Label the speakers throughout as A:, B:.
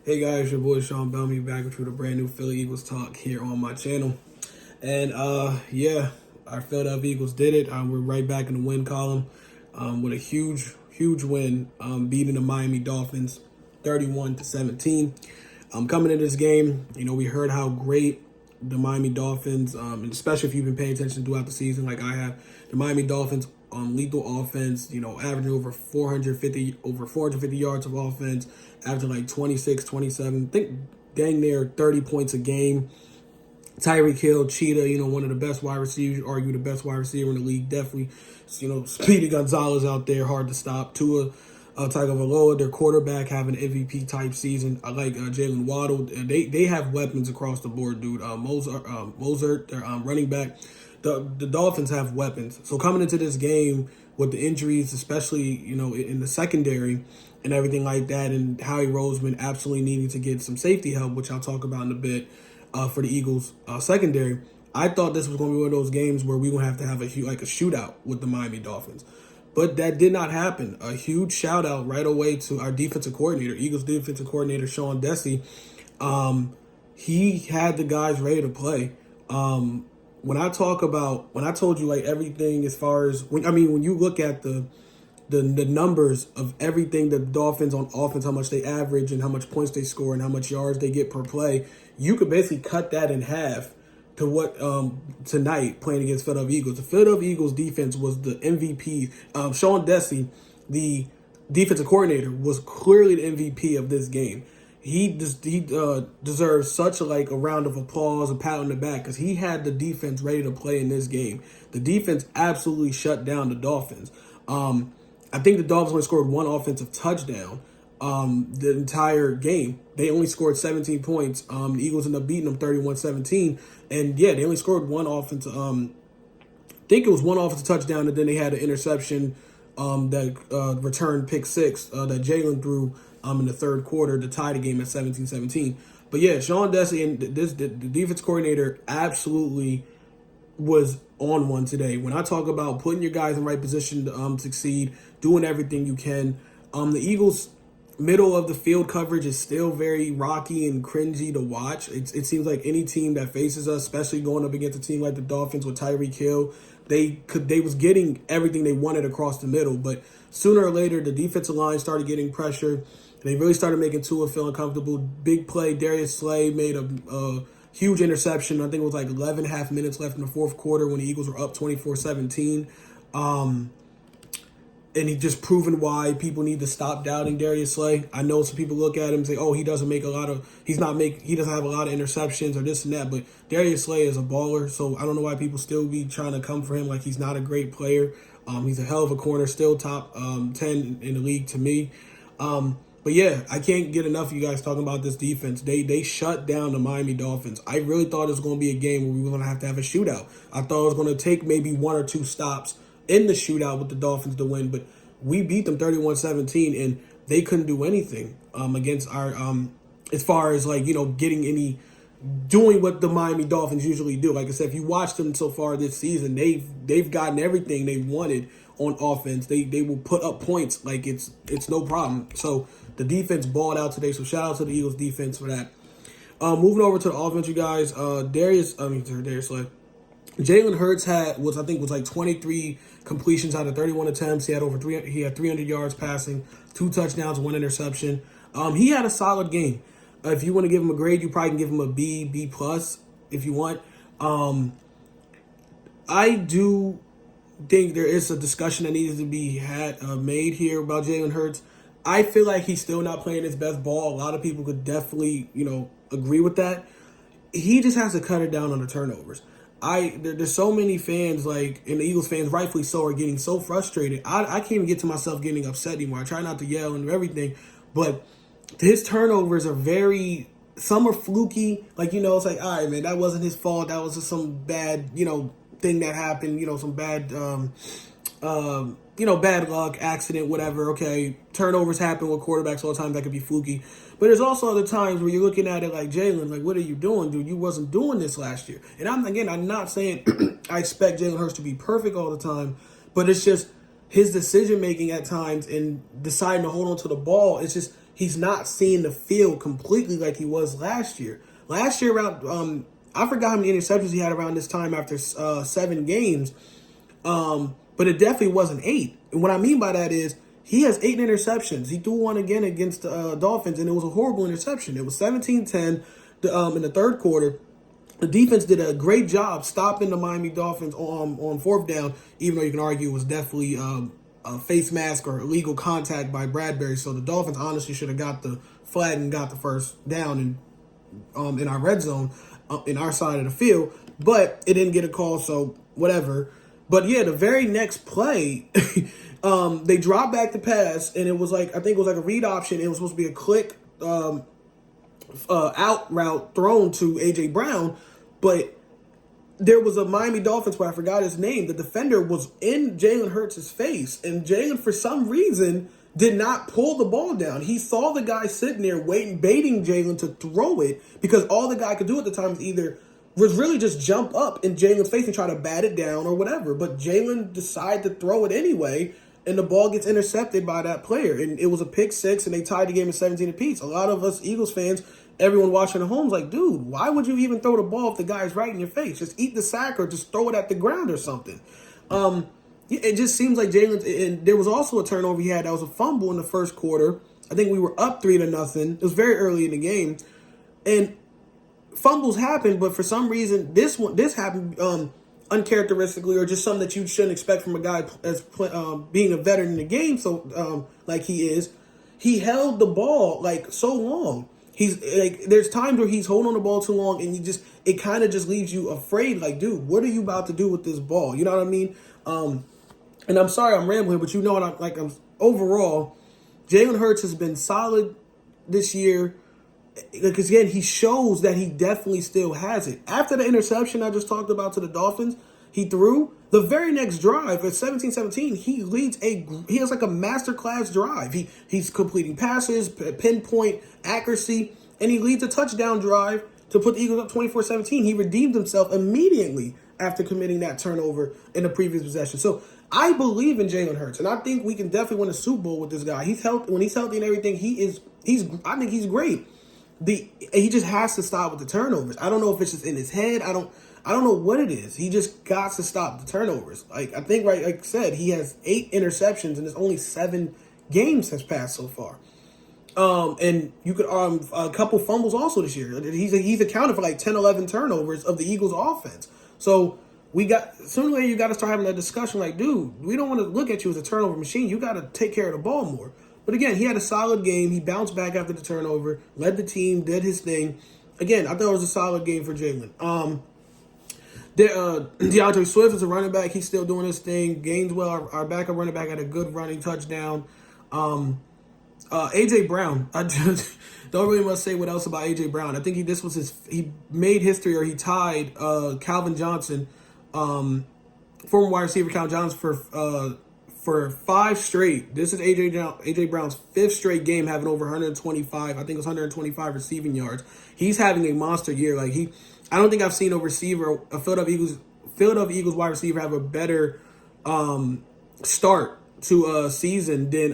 A: Hey guys, your boy Sean Bellamy back with you with a brand new Philly Eagles talk here on my channel. And yeah, our Philadelphia Eagles did it. We're right back in the win column with a huge win, beating the Miami Dolphins 31-17. Coming into this game, we heard how great the Miami Dolphins, and especially if you've been paying attention throughout the season like I have, the Miami Dolphins lethal offense, averaging over 450 yards of offense, averaging like 26, 27, I think dang near 30 points a game. Tyreek Hill, Cheetah, one of the best wide receivers, argue the best wide receiver in the league. Definitely, Speedy Gonzalez out there, hard to stop. Tua Tagovailoa, their quarterback, having an MVP type season. I like Jalen Waddle. They have weapons across the board, dude. Mozart, their running back. The Dolphins have weapons. So coming into this game with the injuries, especially in the secondary and everything like that, and Howie Roseman absolutely needing to get some safety help, which I'll talk about in a bit. For the Eagles secondary, I thought this was going to be one of those games where we were going to have a shootout with the Miami Dolphins. But that did not happen. A huge shout out right away to our defensive coordinator, Eagles defensive coordinator Sean Desai. He had the guys ready to play. When I told you like everything as far as when you look at the numbers of everything the Dolphins on offense, how much they average and how much points they score and how much yards they get per play, you could basically cut that in half to what tonight playing against Philadelphia Eagles. The Philadelphia Eagles defense was the MVP. Sean Desai, the defensive coordinator, was clearly the MVP of this game. He deserves such a round of applause, a pat on the back, because he had the defense ready to play in this game. The defense absolutely shut down the Dolphins. I think the Dolphins only scored one offensive touchdown the entire game. They only scored 17 points. The Eagles ended up beating them 31-17. And yeah, they only scored one offensive I think it was one offensive touchdown, and then they had an interception that returned pick six that Jalen threw in the third quarter to tie the game at 17-17. But yeah, Sean Desai and the defense coordinator absolutely was on one today. When I talk about putting your guys in the right position to succeed, doing everything you can, the Eagles' middle of the field coverage is still very rocky and cringy to watch. It seems like any team that faces us, especially going up against a team like the Dolphins with Tyreek Hill, they was getting everything they wanted across the middle. But sooner or later, the defensive line started getting pressure. They really started making Tua feel uncomfortable. Big play, Darius Slay made a huge interception. I think it was like 11.5 minutes left in the fourth quarter when the Eagles were up 24-17. And he just proven why people need to stop doubting Darius Slay. I know some people look at him and say, "Oh, he doesn't have a lot of interceptions or this and that." But Darius Slay is a baller, so I don't know why people still be trying to come for him like he's not a great player. He's a hell of a corner, still top 10 in the league to me. But yeah, I can't get enough of you guys talking about this defense. They shut down the Miami Dolphins. I really thought it was going to be a game where we were going to have a shootout. I thought it was going to take maybe one or two stops in the shootout with the Dolphins to win, but we beat them 31-17, and they couldn't do anything against our as far as doing what the Miami Dolphins usually do. Like I said, if you watch them so far this season, they've gotten everything they wanted on offense. They will put up points like it's no problem. So the defense balled out today. So shout out to the Eagles defense for that. Moving over to the offense, you guys. Darius Slay. Jalen Hurts was 23 completions out of 31 attempts. He had 300 yards passing, 2 touchdowns, 1 interception. He had a solid game. If you want to give him a grade, you probably can give him a B plus if you want. I do think there is a discussion that needs to be made here about Jalen Hurts. I feel like he's still not playing his best ball. A lot of people could definitely, agree with that. He just has to cut it down on the turnovers. There's so many fans, and the Eagles fans, rightfully so, are getting so frustrated. I can't even get to myself getting upset anymore. I try not to yell and everything, but his turnovers are some are fluky. It's like, all right, man, that wasn't his fault. That was just some bad, thing that happened, some bad, bad luck, accident, whatever. Okay, turnovers happen with quarterbacks all the time. That could be fluky. But there's also other times where you're looking at it like, Jalen, what are you doing, dude? You wasn't doing this last year. And I'm not saying I expect Jalen Hurts to be perfect all the time, but it's just his decision making at times and deciding to hold on to the ball. It's just he's not seeing the field completely like he was last year. Last year, around I forgot how many interceptions he had around this time after 7 games, but it definitely wasn't 8. And what I mean by that is he has 8 interceptions. He threw one again against the Dolphins, and it was a horrible interception. It was 17-10 in the third quarter. The defense did a great job stopping the Miami Dolphins on fourth down, even though you can argue it was definitely a face mask or illegal contact by Bradbury. So the Dolphins honestly should have got the flag and got the first down in our red zone in our side of the field. But it didn't get a call, so whatever. But yeah, the very next play, they dropped back the pass, and it was like, I think it was like a read option. It was supposed to be a click out route thrown to A.J. Brown, but there was a Miami Dolphins, but I forgot his name. The defender was in Jalen Hurts' face, and Jalen, for some reason, did not pull the ball down. He saw the guy sitting there waiting, baiting Jalen to throw it, because all the guy could do at the time was really just jump up in Jalen's face and try to bat it down or whatever. But Jalen decided to throw it anyway, and the ball gets intercepted by that player. And it was a pick 6, and they tied the game at 17 apiece. A lot of us Eagles fans, everyone watching at home, is like, dude, why would you even throw the ball if the guy's right in your face? Just eat the sack or just throw it at the ground or something. It just seems like Jalen, and there was also a turnover he had that was a fumble in the first quarter. I think we were up 3-0. It was very early in the game. And fumbles happen, but for some reason, this happened uncharacteristically, or just something that you shouldn't expect from a guy as being a veteran in the game. So, like he is, he held the ball like so long. He's like, there's times where he's holding on the ball too long, and it kind of just leaves you afraid. Like, dude, what are you about to do with this ball? You know what I mean? And I'm sorry I'm rambling, but you know what overall, Jalen Hurts has been solid this year. Because, again, he shows that he definitely still has it. After the interception I just talked about to the Dolphins, he threw the very next drive at 17-17. He has like a masterclass drive. He's completing passes, pinpoint accuracy, and he leads a touchdown drive to put the Eagles up 24-17. He redeemed himself immediately after committing that turnover in the previous possession. So I believe in Jalen Hurts, and I think we can definitely win a Super Bowl with this guy. When he's healthy and everything, I think he's great. He just has to stop with the turnovers. I don't know if it's just in his head. I don't know what it is. He just got to stop the turnovers. Like, I think, right, like I said, he has 8 interceptions, and there's only 7 games has passed so far. And you could a couple fumbles also this year. He's accounted for like 10, 11 turnovers of the Eagles' offense. So sooner or later you got to start having that discussion. Like, dude, we don't want to look at you as a turnover machine. You got to take care of the ball more. But again, he had a solid game. He bounced back after the turnover, led the team, did his thing. Again, I thought it was a solid game for Jalen. DeAndre Swift is a running back. He's still doing his thing. Gaineswell, our backup running back, had a good running touchdown. A.J. Brown, I just don't really much say what else about A.J. Brown. I think he made history, or he tied Calvin Johnson, former wide receiver Calvin Johnson, for 5 straight. This is A.J. Brown's 5th straight game having over 125. I think it was 125 receiving yards. He's having a monster year. I don't think I've seen a Philadelphia Eagles wide receiver have a better start to a season than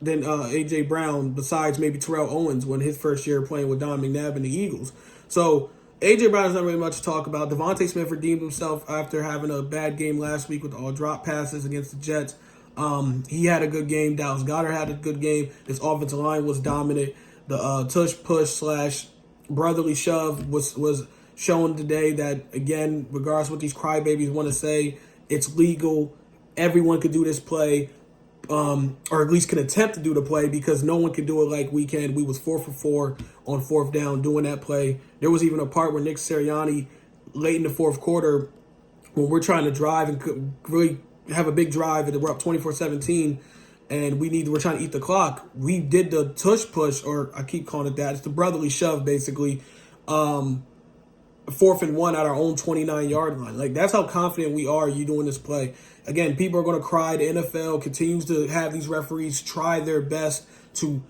A: A.J. Brown, besides maybe Terrell Owens when his first year playing with Don McNabb and the Eagles. So A.J. Brown is not really much to talk about. Devontae Smith redeemed himself after having a bad game last week with all drop passes against the Jets. He had a good game. Dallas Goedert had a good game. This offensive line was dominant. The tush-push / brotherly shove was shown today that, again, regardless of what these crybabies want to say, it's legal. Everyone could do this play, or at least can attempt to do the play, because no one can do it like we can. We was 4 for 4 on 4th down doing that play. There was even a part where Nick Sirianni, late in the 4th quarter, when we're trying to drive and really have a big drive, and we're up 24-17, and we're trying to eat the clock, we did the tush push, or I keep calling it that. It's the brotherly shove, basically. 4th and 1 at our own 29-yard line. Like, that's how confident we are you doing this play. Again, people are going to cry. The NFL continues to have these referees try their best to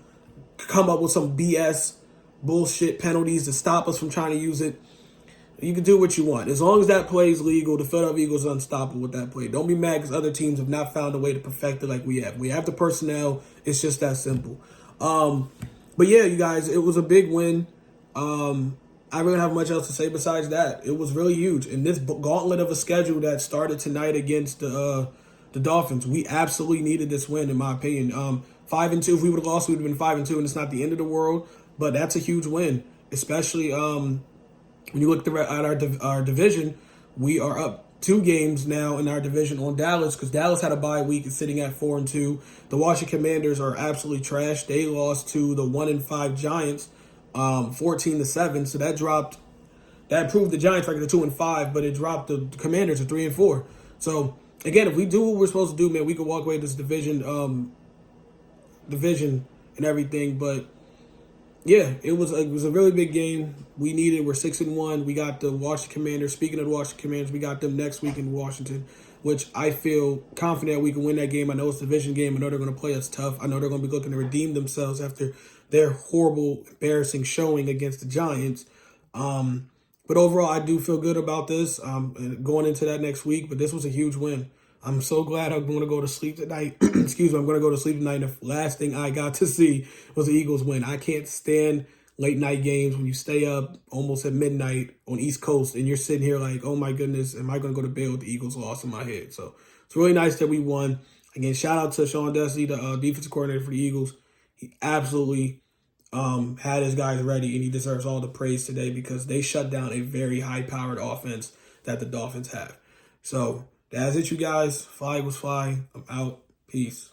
A: come up with some BS bullshit penalties to stop us from trying to use it. You can do what you want. As long as that play is legal, the Philadelphia Eagles are unstoppable with that play. Don't be mad because other teams have not found a way to perfect it like we have. We have the personnel. It's just that simple. But yeah, you guys, it was a big win. I really don't have much else to say besides that. It was really huge. And this gauntlet of a schedule that started tonight against the Dolphins, we absolutely needed this win, in my opinion. 5-2. If we would have lost, we would have been 5-2, and it's not the end of the world. But that's a huge win, especially when you look at our division. We are up 2 games now in our division on Dallas, because Dallas had a bye week and sitting at 4-2. The Washington Commanders are absolutely trash. They lost to the 1-5 Giants, 14-7. So that improved the Giants record to 2-5, but it dropped the Commanders to 3-4. So again, if we do what we're supposed to do, man, we could walk away with this division and everything. But yeah, it was a really big game. We needed. We're 6-1. We got the Washington Commanders. Speaking of the Washington Commanders, we got them next week in Washington, which I feel confident we can win that game. I know it's a division game. I know they're going to play us tough. I know they're going to be looking to redeem themselves after their horrible, embarrassing showing against the Giants. But overall, I do feel good about this going into that next week. But this was a huge win. I'm so glad I'm going to go to sleep tonight. Excuse me, I'm going to go to sleep tonight. The last thing I got to see was the Eagles win. I can't stand late night games when you stay up almost at midnight on East Coast and you're sitting here like, oh my goodness, am I going to go to bed with the Eagles loss in my head? So it's really nice that we won. Again, shout out to Sean Dusty, the defensive coordinator for the Eagles. He absolutely had his guys ready, and he deserves all the praise today because they shut down a very high-powered offense that the Dolphins have. So that's it, you guys. Fly was fly. I'm out. Peace.